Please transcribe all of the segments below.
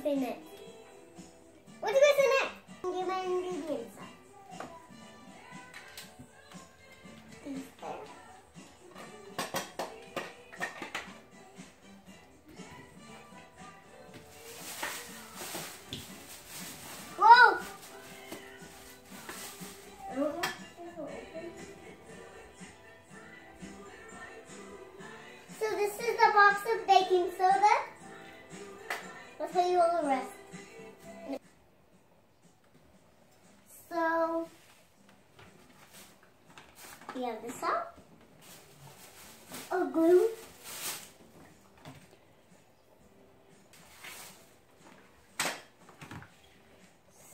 say next? What do you guys say next? Give my ingredients up. These there. Whoa! I don't know if it'll open. So this is the box of baking soda. I'll tell you all the rest. So we have this out. A glue.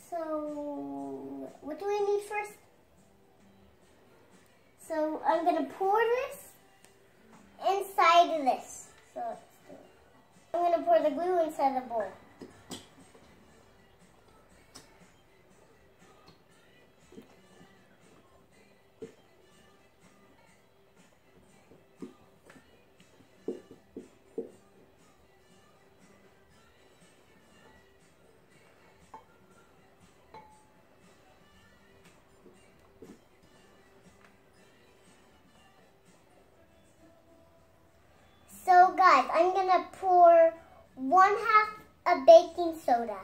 So what do we need first? So I'm gonna pour this inside of this. So let's do it. I'm gonna pour the glue inside the bowl. So guys, I'm gonna pour 1/2 of baking soda.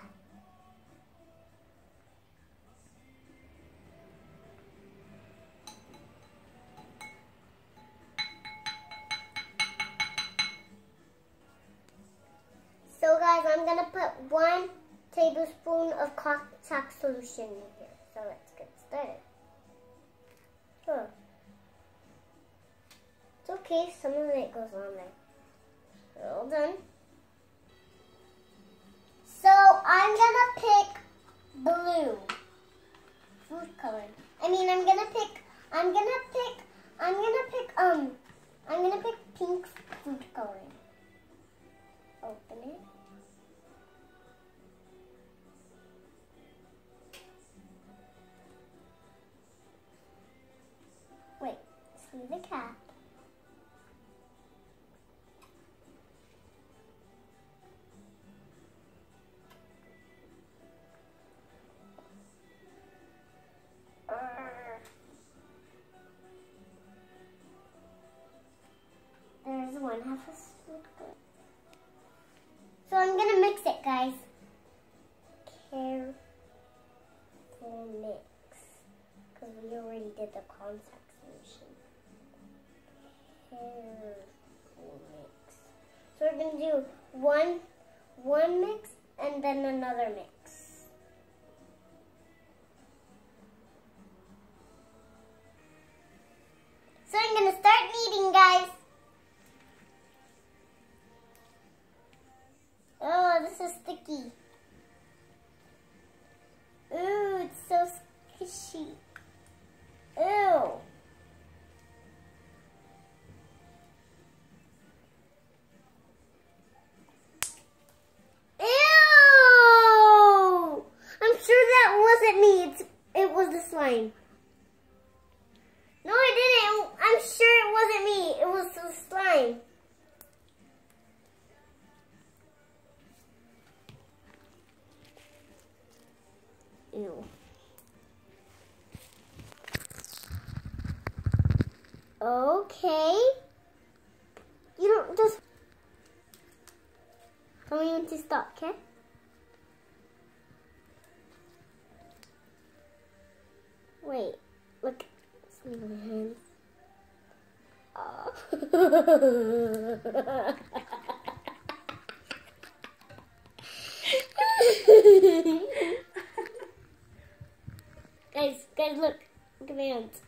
So guys, I'm gonna put 1 tablespoon of Cossack solution in here. So let's get started. Huh. It's okay, some of it goes on there. All done. So I'm gonna pick blue food coloring. I'm gonna pick pink food coloring. Open it. Wait, see the cap. There's 1/2 a spoon. So I'm gonna mix it, guys. Careful mix, because we already did the contact solution. Careful mix. So we're gonna do one mix and then another mix. So I'm gonna start kneading, guys. Oh, this is sticky. Ooh, it's so squishy. Ew. Ew! I'm sure that wasn't me. It was the slime. No, I didn't. I'm sure it wasn't me. It was the slime. Ew. Okay. You don't just tell me when to stop, okay? Wait, look. See my hands. Oh. Guys, look at my hands.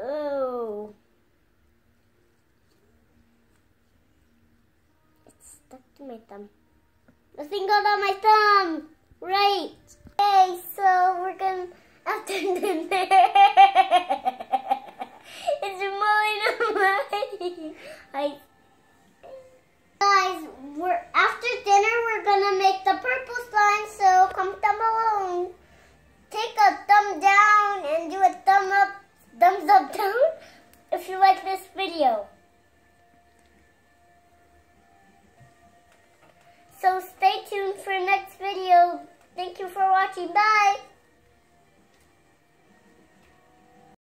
Oh. It's stuck to my thumb. Nothing got on my thumb. Right. Okay, so we're gonna after dinner. It's mine. Guys, after dinner we're gonna make the purple slime. So comment down below. Take a thumb down and do a thumb up So stay tuned for the next video. Thank you for watching. Bye.